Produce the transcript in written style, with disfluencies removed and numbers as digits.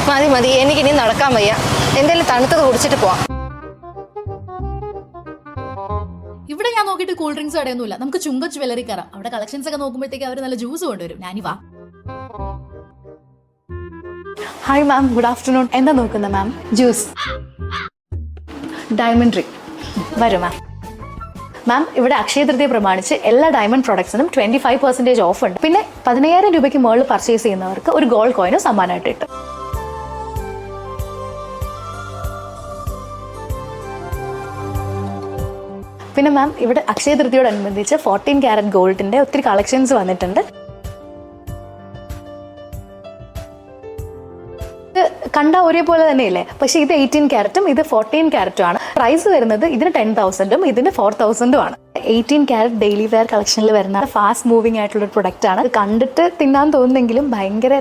മതി മതി, എനിക്കിനി നടക്കാൻ വയ്യ. എന്തെങ്കിലും തണുത്തത് കുടിച്ചിട്ട് പോവാം. ഇവിടെ ഞാൻ നോക്കിയിട്ട് കൂൾ ഡ്രിങ്ക്സ് കടയൊന്നുമില്ല. നമുക്ക് ചുങ്ക ജ്വല്ലറി കയറാം. അവിടെ കളക്ഷൻസ് ഒക്കെ നോക്കുമ്പോഴത്തേക്ക് അവർ നല്ല ജ്യൂസ് കൊണ്ടുവരും. ഞാനി വാ. Hi ma'am, good afternoon. എന്താ നോക്കുന്നത് മാം? Juice, diamond ring. വരും മാം. മാം, ഇവിടെ അക്ഷയ തൃതീയ പ്രമാണിച്ച് എല്ലാ ഡയമണ്ട് പ്രോഡക്ട്സിനും 25% ഓഫ് ഉണ്ട്. പിന്നെ 15,000 രൂപയ്ക്ക് മുകളിൽ പർച്ചേസ് ചെയ്യുന്നവർക്ക് ഒരു ഗോൾഡ് കോയിനും സമ്മാനമായിട്ട് കിട്ടും. പിന്നെ മാം, ഇവിടെ അക്ഷയ തൃതീയോടനുബന്ധിച്ച് 14 ക്യാരറ്റ് ഗോൾഡിന്റെ ഒത്തിരി കളക്ഷൻസ് വന്നിട്ടുണ്ട്. കണ്ട ഒരേപോലെ തന്നെയല്ലേ, പക്ഷേ ഇത് 18 ക്യാരറ്റും ഇത് 14 ക്യാരറ്റും ആണ്. പ്രൈസ് വരുന്നത് ഇതിന് 10,000ഉം ഇതിന് 4,000ഉം ആണ്. 18 ക്യാരറ്റ് ഡെയിലി വെയർ കളക്ഷനിൽ വരുന്ന ഫാസ്റ്റ് മൂവിംഗ് ആയിട്ടുള്ള ഒരു പ്രൊഡക്റ്റ് ആണ്. കണ്ടിട്ട് തിന്നാൻ തോന്നുന്നെങ്കിലും ഭയങ്കര